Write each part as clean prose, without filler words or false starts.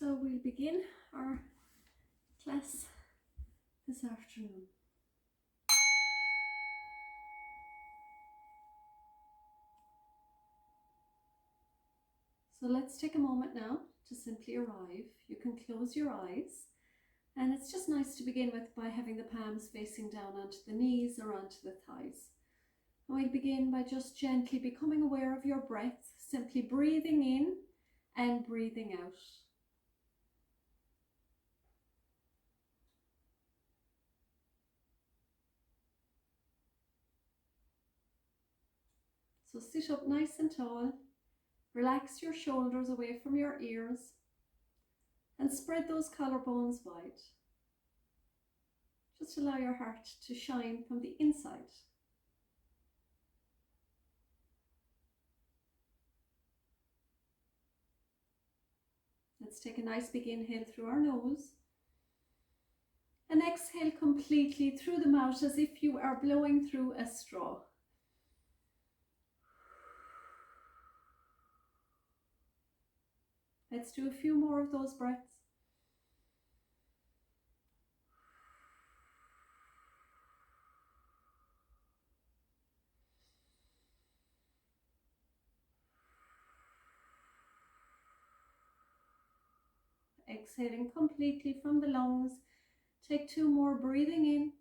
So we'll begin our class this afternoon. So let's take a moment now to simply arrive. You can close your eyes, and it's just nice to begin with by having the palms facing down onto the knees or onto the thighs. And we'll begin by just gently becoming aware of your breath, simply breathing in and breathing out. So sit up nice and tall, relax your shoulders away from your ears, and spread those collarbones wide. Just allow your heart to shine from the inside. Let's take a nice big inhale through our nose and exhale completely through the mouth as if you are blowing through a straw. Let's do a few more of those breaths. Exhaling completely from the lungs. Take two more, breathing in.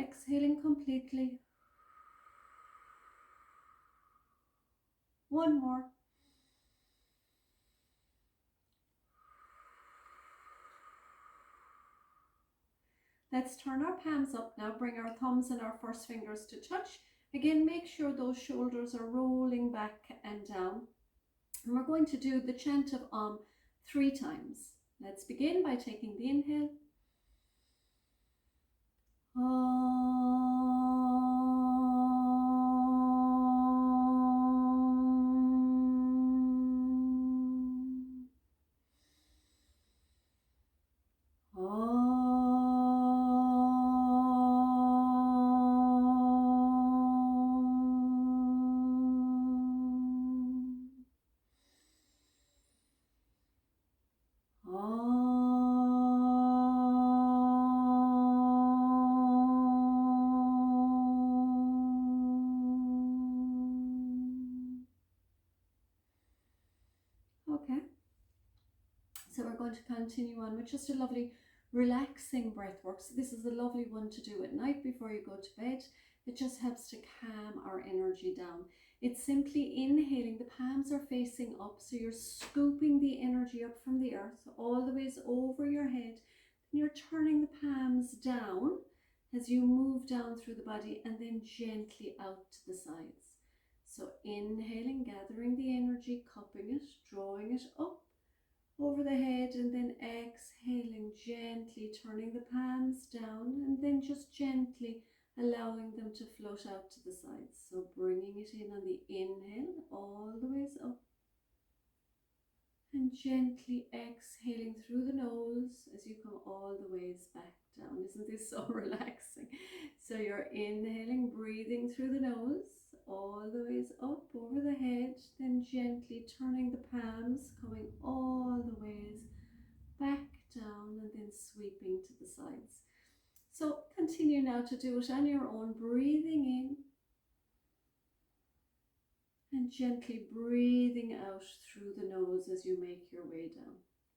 Exhaling completely. One more. Let's turn our palms up now. Bring our thumbs and our first fingers to touch. Again, make sure those shoulders are rolling back and down. And we're going to do the chant of 3 times. Let's begin by taking the inhale. Okay, so we're going to continue on with just a lovely relaxing breath work. So this is a lovely one to do at night before you go to bed. It just helps to calm our energy down. It's simply inhaling, the palms are facing up, so you're scooping the energy up from the earth all the ways over your head. And you're turning the palms down as you move down through the body and then gently out to the sides. So inhaling, gathering the energy, cupping it, drawing it up over the head, and then exhaling, gently turning the palms down and then just gently allowing them to float out to the sides. So bringing it in on the inhale all the ways up and gently exhaling through the nose as you come all the ways back down. Isn't this so relaxing? So you're inhaling, breathing through the nose all the ways up over the head, then gently turning the palms, coming all the ways back down and then sweeping to the sides. So continue now to do it on your own, breathing in and gently breathing out through the nose as you make your way down.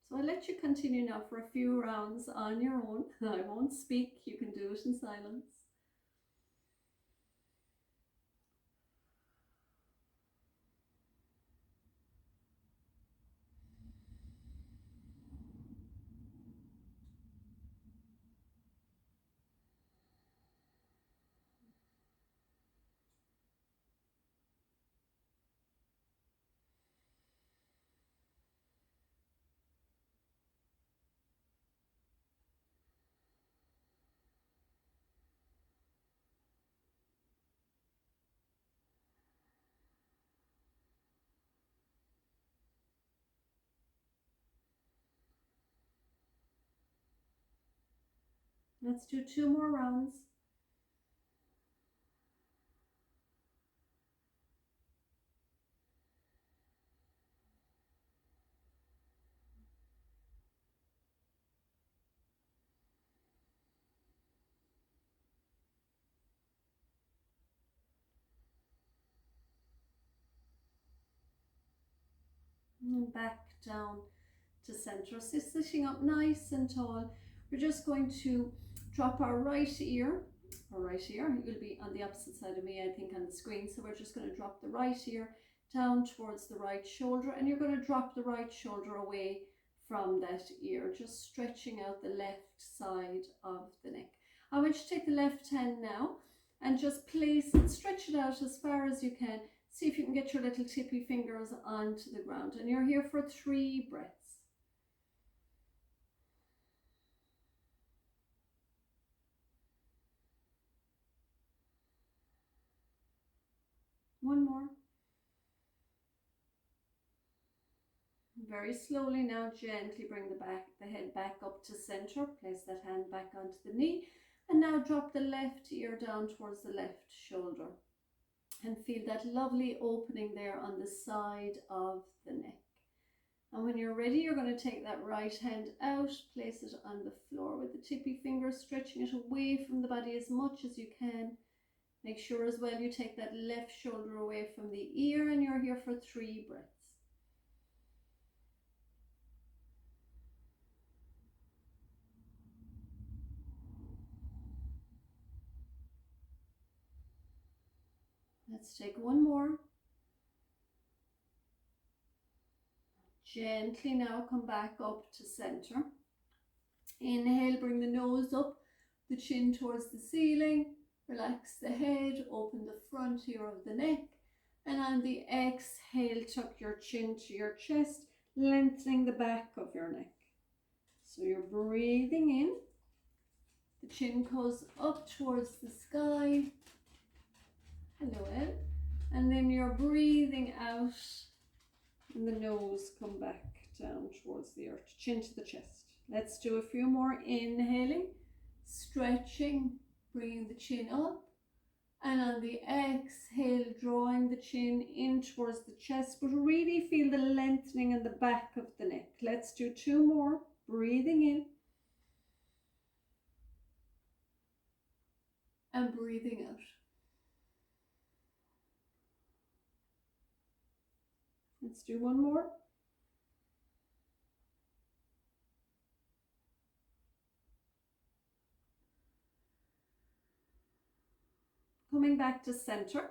So I'll let you continue now for a few rounds on your own. I won't speak, you can do it in silence. Let's do 2 more rounds. and back down to center. So sitting up nice and tall, we're just going to drop our right ear, you'll be on the opposite side of me I think on the screen, so we're just going to drop the right ear down towards the right shoulder, and you're going to drop the right shoulder away from that ear, just stretching out the left side of the neck. I want you to take the left hand now and just place it, stretch it out as far as you can. See if you can get your little tippy fingers onto the ground, and you're here for 3 breaths. One more. Very slowly now, gently bring the head back up to center. Place that hand back onto the knee, and now drop the left ear down towards the left shoulder. And feel that lovely opening there on the side of the neck. And when you're ready, you're going to take that right hand out, place it on the floor with the tippy finger, stretching it away from the body as much as you can. Make sure as well you take that left shoulder away from the ear, and you're here for 3 breaths. Let's take one more. Gently now come back up to center. Inhale, bring the nose up, the chin towards the ceiling. Relax the head, open the front here of the neck. And on the exhale, tuck your chin to your chest, lengthening the back of your neck. So you're breathing in. The chin goes up towards the sky. Hello, El. And then you're breathing out, and the nose come back down towards the earth, chin to the chest. Let's do a few more. Inhaling, stretching, bringing the chin up, and on the exhale, drawing the chin in towards the chest, but really feel the lengthening in the back of the neck. Let's do 2 more. Breathing in and breathing out. Let's do 1 more. Coming back to center,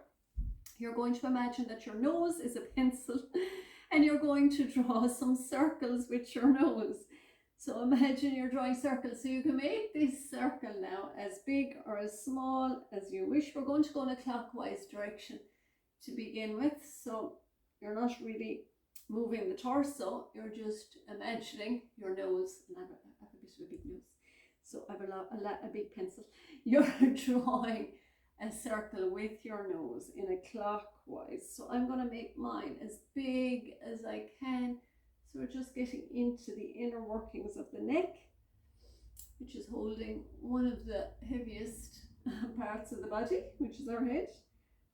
you're going to imagine that your nose is a pencil and you're going to draw some circles with your nose. So imagine you're drawing circles. So you can make this circle now as big or as small as you wish. We're going to go in a clockwise direction to begin with. So you're not really moving the torso, you're just imagining your nose. And I have a bit of a big nose, so I have a big pencil. You're drawing a circle with your nose in a clockwise. So I'm going to make mine as big as I can. So we're just getting into the inner workings of the neck, which is holding one of the heaviest parts of the body, which is our head.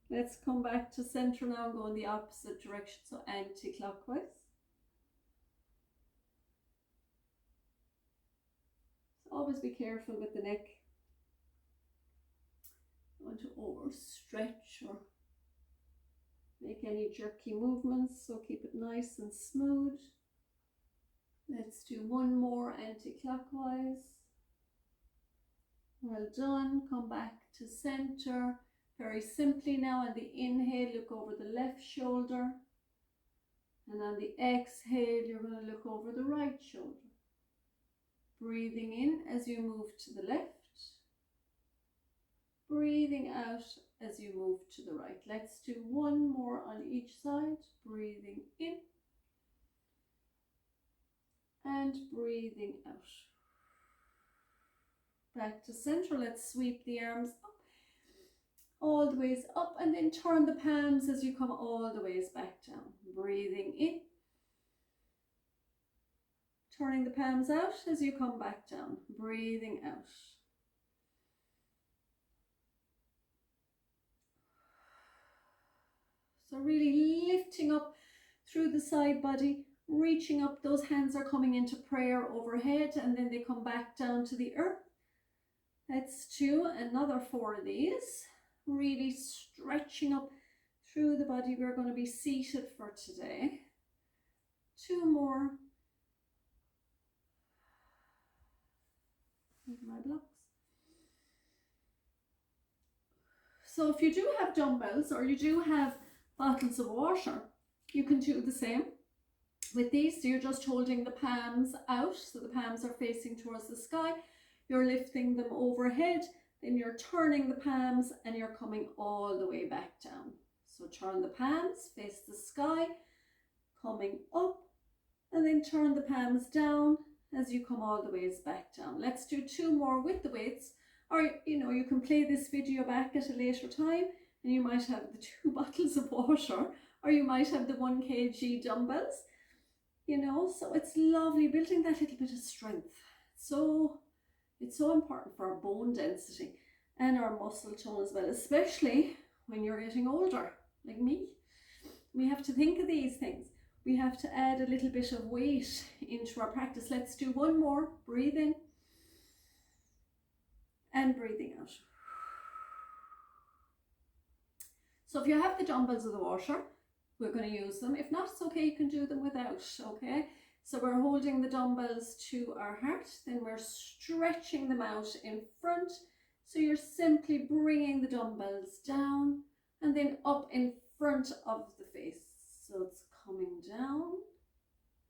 Let's come back to center now and go in the opposite direction, so anti-clockwise. So always be careful with the neck. Don't want to overstretch or make any jerky movements, so keep it nice and smooth. Let's do 1 more anti-clockwise. Well done. Come back to center. Very simply now, on the inhale, look over the left shoulder, and on the exhale, you're going to look over the right shoulder. Breathing in as you move to the left, breathing out as you move to the right. Let's do 1 more on each side. Breathing in and breathing out. Back to center. Let's sweep the arms up, all the ways up, and then turn the palms as you come all the ways back down. Breathing in, turning the palms out as you come back down. Breathing out. So really lifting up through the side body, reaching up. Those hands are coming into prayer overhead, and then they come back down to the earth. Let's do another 4 of these. Really stretching up through the body. We're going to be seated for today. more. My blocks. So if you do have dumbbells or you do have bottles of water, you can do the same with these. So you're just holding the palms out, so the palms are facing towards the sky. You're lifting them overhead, then you're turning the palms and you're coming all the way back down. So turn the palms, face the sky, coming up, and then turn the palms down as you come all the ways back down. Let's do 2 more with the weights, or you can play this video back at a later time and you might have the 2 bottles of water, or you might have the 1 kg dumbbells, so it's lovely building that little bit of strength. So it's so important for our bone density and our muscle tone as well, especially when you're getting older, like me. We have to think of these things. We have to add a little bit of weight into our practice. Let's do 1 more. Breathe in and breathing out. So if you have the dumbbells or the washer, we're going to use them. If not, it's okay, you can do them without, okay? So we're holding the dumbbells to our heart, then we're stretching them out in front. So you're simply bringing the dumbbells down and then up in front of the face. So it's coming down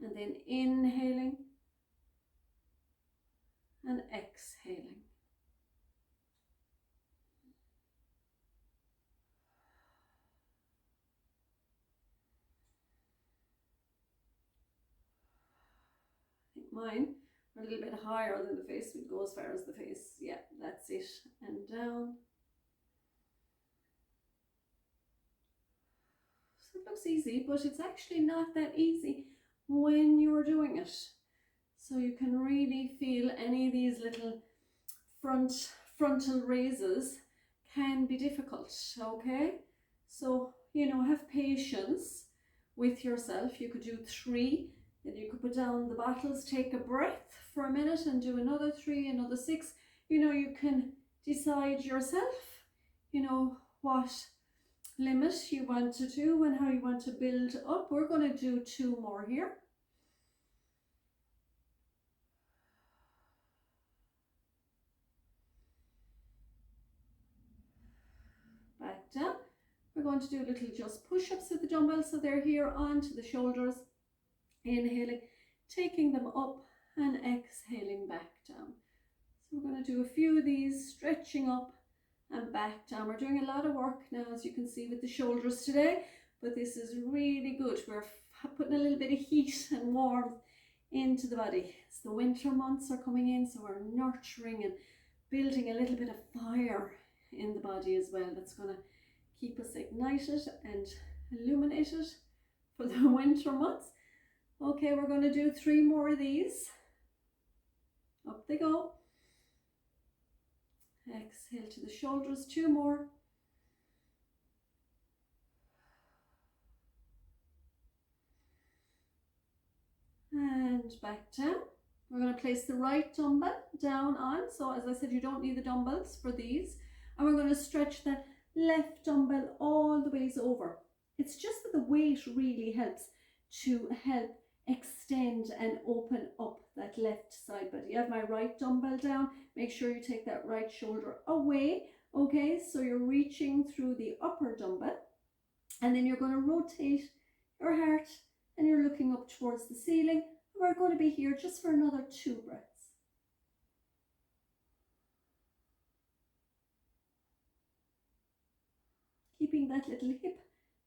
and then inhaling and exhaling. Mine are a little bit higher than the face. We'd go as far as the face. Yeah, that's it. And down. So it looks easy, but it's actually not that easy when you're doing it. So you can really feel any of these little frontal raises can be difficult, okay? So, have patience with yourself. You could do 3. Then you could put down the bottles, take a breath for a minute and do another 3, another 6. You can decide yourself, what limit you want to do and how you want to build up. We're going to do 2 more here. Back down. We're going to do little just push-ups with the dumbbells, so they're here onto the shoulders. Inhaling, taking them up and exhaling back down. So we're going to do a few of these, stretching up and back down. We're doing a lot of work now, as you can see, with the shoulders today, but this is really good. We're putting a little bit of heat and warmth into the body. As the winter months are coming in, so we're nurturing and building a little bit of fire in the body as well. That's going to keep us ignited and illuminated for the winter months. Okay, we're going to do 3 more of these. Up they go. Exhale to the shoulders, 2 more. And back down. We're going to place the right dumbbell down on. So as I said, you don't need the dumbbells for these. And we're going to stretch that left dumbbell all the ways over. It's just that the weight really helps to help extend and open up that left side body. You have my right dumbbell down. Make sure you take that right shoulder away. Okay, so you're reaching through the upper dumbbell, and then you're going to rotate your heart and you're looking up towards the ceiling. We're going to be here just for another 2 breaths. Keeping that little hip,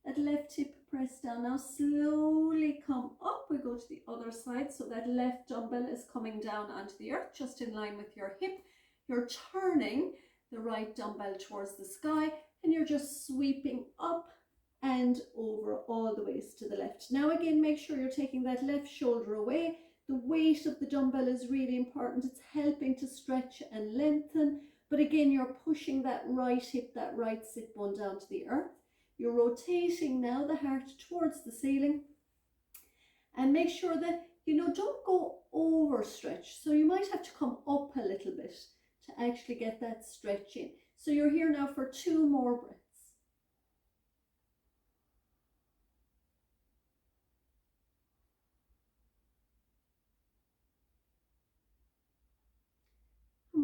that left hip pressed down. Now slowly come up. We go to the other side, so that left dumbbell is coming down onto the earth, just in line with your hip. You're turning the right dumbbell towards the sky, and you're just sweeping up and over all the ways to the left. Now again, make sure you're taking that left shoulder away. The weight of the dumbbell is really important. It's helping to stretch and lengthen, but again, you're pushing that right hip, that right sit bone down to the earth. You're rotating now the heart towards the ceiling, and make sure that, don't go over stretch. So you might have to come up a little bit to actually get that stretch in. So you're here now for 2 more breaths.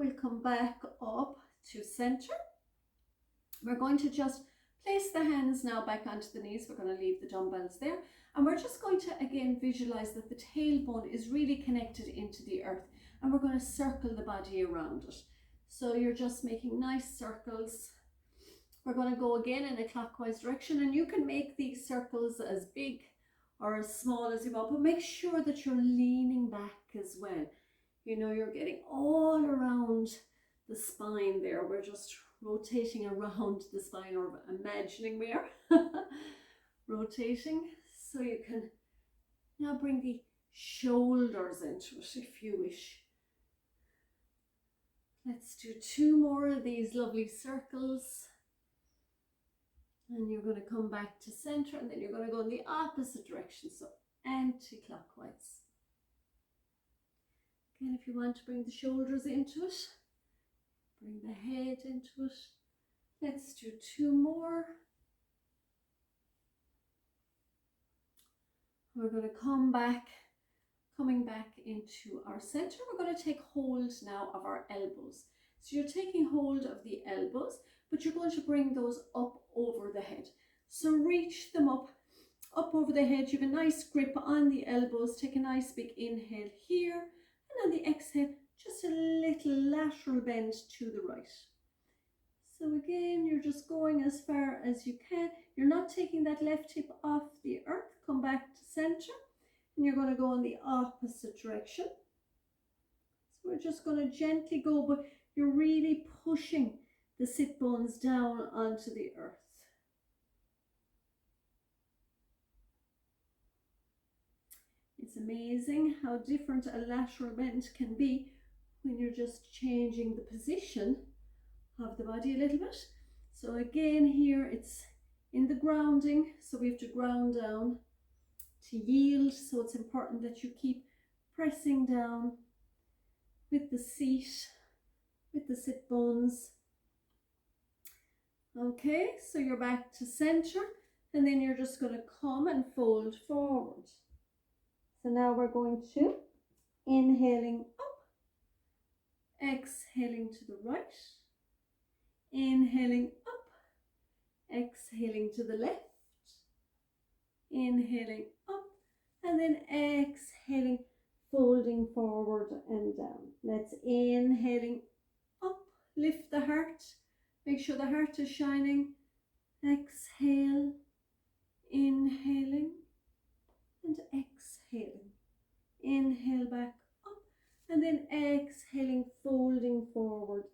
we'll come back up to center. We're going to just place the hands now back onto the knees. We're going to leave the dumbbells there. And we're just going to again visualize that the tailbone is really connected into the earth. And we're going to circle the body around it. So you're just making nice circles. We're going to go again in a clockwise direction. And you can make these circles as big or as small as you want. But make sure that you're leaning back as well. You know, you're getting all around the spine there. We're just rotating around the spine, or imagining we are rotating. So you can now bring the shoulders into it if you wish. Let's do 2 more of these lovely circles. And you're going to come back to center, and then you're going to go in the opposite direction, so anti-clockwise. Again, if you want to bring the shoulders into it, bring the head into it. Let's do 2 more. We're going to coming back into our center. We're going to take hold now of our elbows. So you're taking hold of the elbows, but you're going to bring those up over the head. So reach them up over the head. You have a nice grip on the elbows. Take a nice big inhale here, and on the exhale, just a little lateral bend to the right. So again, you're just going as far as you can. You're not taking that left hip off the earth. Come back to center, and you're going to go in the opposite direction. So we're just going to gently go, but you're really pushing the sit bones down onto the earth. It's amazing how different a lateral bend can be when you're just changing the position of the body a little bit. So again, here it's in the grounding, so we have to ground down to yield. So it's important that you keep pressing down with the seat, with the sit bones. Okay, so you're back to center, and then you're just going to come and fold forward. So now we're going to inhaling up, exhaling to the right, inhaling up, exhaling to the left, inhaling up, and then exhaling, folding forward and down. Let's inhaling up, lift the heart, make sure the heart is shining, exhale, inhaling and exhaling, inhale back up, and then exhaling, folding forward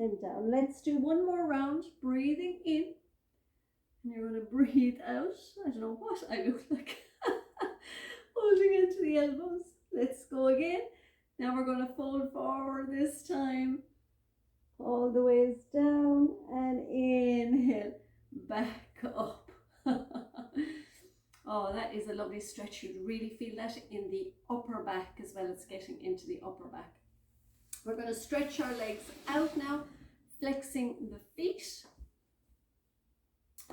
and down. Let's do 1 more round, breathing in, and you're going to breathe out. I don't know what I look like. Holding into the elbows. Let's go again. Now we're going to fold forward this time, all the ways down, and inhale, back up. Oh, that is a lovely stretch. You'd really feel that in the upper back as well as getting into the upper back. We're going to stretch our legs out now, flexing the feet.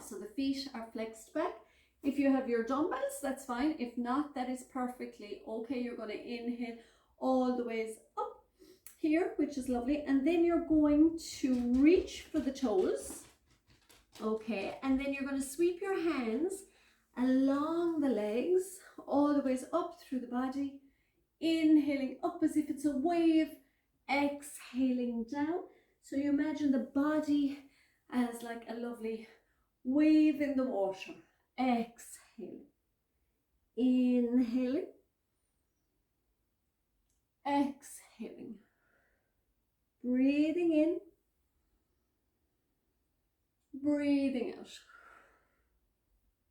So the feet are flexed back. If you have your dumbbells, that's fine. If not, that is perfectly okay. You're going to inhale all the ways up here, which is lovely. And then you're going to reach for the toes. Okay, and then you're going to sweep your hands along the legs, all the ways up through the body, inhaling up as if it's a wave, exhaling down. So you imagine the body as like a lovely wave in the water. Exhale, inhaling, exhaling, breathing in, breathing out.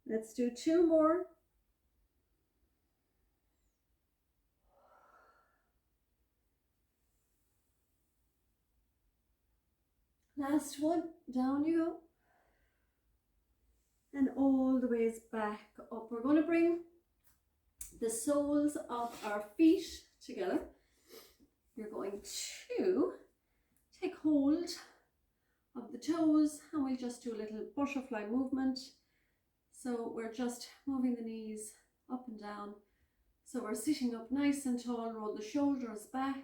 Let's do 2 more. Last one, down you go. And all the ways back up. We're going to bring the soles of our feet together. You're going to take hold of the toes, and we'll just do a little butterfly movement. So we're just moving the knees up and down. So we're sitting up nice and tall, roll the shoulders back.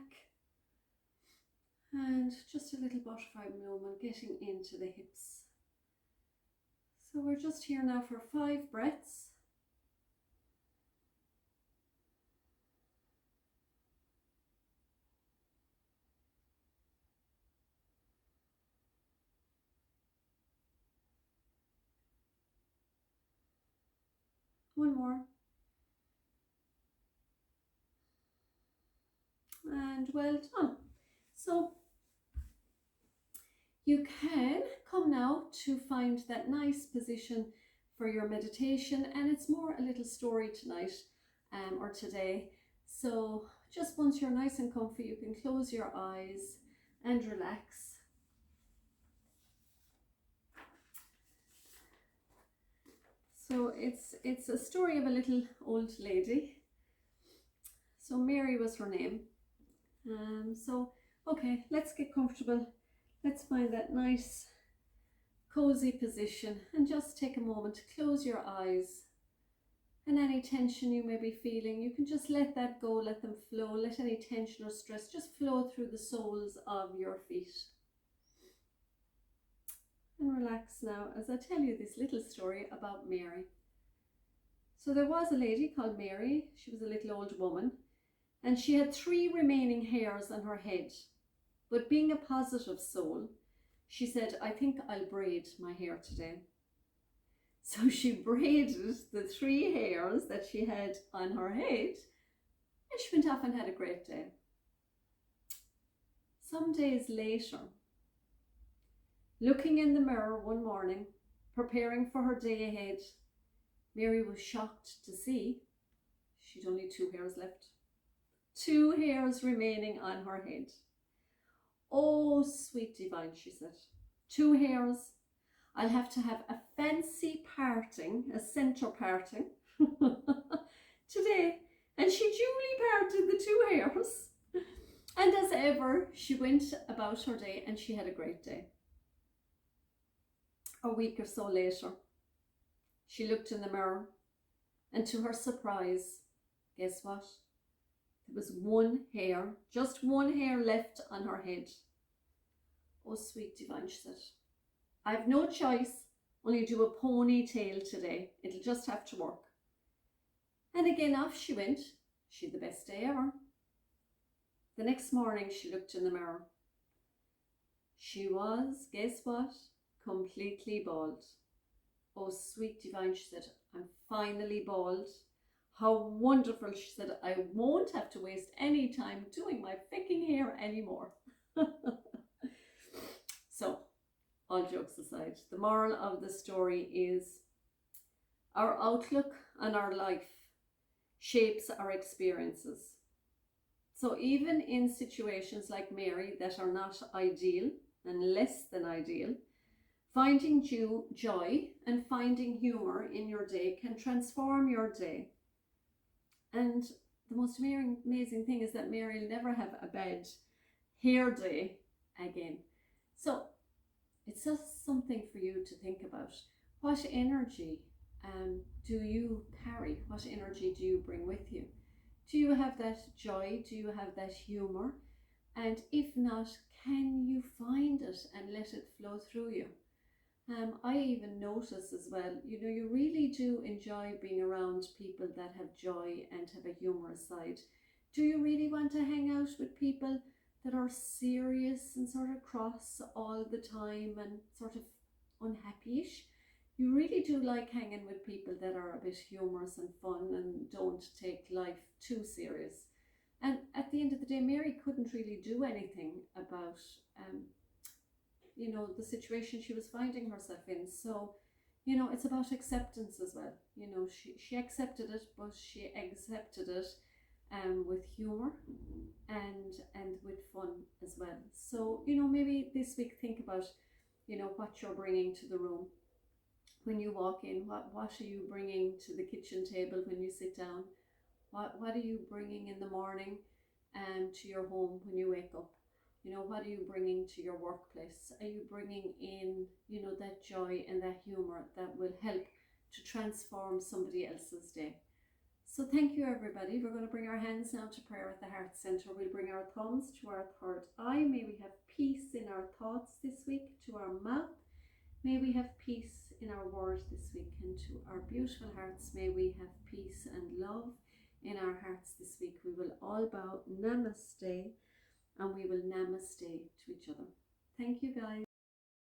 And just a little butterfly movement getting into the hips. So we're just here now for 5 breaths. One more. And well done. So you can come now to find that nice position for your meditation, and it's more a little story tonight or today. So just once you're nice and comfy, you can close your eyes and relax. So it's a story of a little old lady. So Mary was her name. So okay, let's get comfortable. Let's find that nice cozy position and just take a moment to close your eyes. And any tension you may be feeling, you can just let that go, let them flow, let any tension or stress just flow through the soles of your feet. And relax now as I tell you this little story about Mary. So there was a lady called Mary. She was a little old woman, and she had 3 remaining hairs on her head. But being a positive soul, she said, I think I'll braid my hair today. So she braided the 3 hairs that she had on her head, and she went off and had a great day. Some days later, looking in the mirror one morning, preparing for her day ahead, Mary was shocked to see she'd only 2 hairs left. 2 hairs remaining on her head. Oh, sweet divine, she said. 2 hairs. I'll have to have a fancy parting, a centre parting today. And she duly parted the 2 hairs. And as ever, she went about her day and she had a great day. A week or so later, she looked in the mirror, and to her surprise, guess what? There was 1 hair, just 1 hair left on her head. Oh, sweet divine, she said. I have no choice, only do a ponytail today. It'll just have to work. And again, off she went. She had the best day ever. The next morning, she looked in the mirror. She was, guess what? Completely bald. Oh, sweet divine, she said, I'm finally bald. How wonderful, she said, I won't have to waste any time doing my ficking hair anymore. So, all jokes aside, the moral of the story is our outlook on our life shapes our experiences. So even in situations like Mary that are not ideal and less than ideal, finding joy and finding humour in your day can transform your day. And the most amazing thing is that Mary will never have a bad hair day again. So it's just something for you to think about. What energy do you carry? What energy do you bring with you? Do you have that joy? Do you have that humour? And if not, can you find it and let it flow through you? I even notice as well, you really do enjoy being around people that have joy and have a humorous side. Do you really want to hang out with people that are serious and sort of cross all the time and sort of unhappy-ish? You really do like hanging with people that are a bit humorous and fun and don't take life too serious. And at the end of the day, Mary couldn't really do anything about the situation she was finding herself in. So, it's about acceptance as well. She accepted it, but she accepted it with humour and with fun as well. So, maybe this week think about, what you're bringing to the room. When you walk in, what are you bringing to the kitchen table when you sit down? What are you bringing in the morning to your home when you wake up? What are you bringing to your workplace? Are you bringing in, that joy and that humour that will help to transform somebody else's day? So thank you, everybody. We're going to bring our hands now to prayer at the heart center. We'll bring our thumbs to our third eye. May we have peace in our thoughts this week, to our mouth. May we have peace in our words this week, and to our beautiful hearts, may we have peace and love in our hearts this week. We will all bow namaste, and we will namaste to each other. Thank you, guys.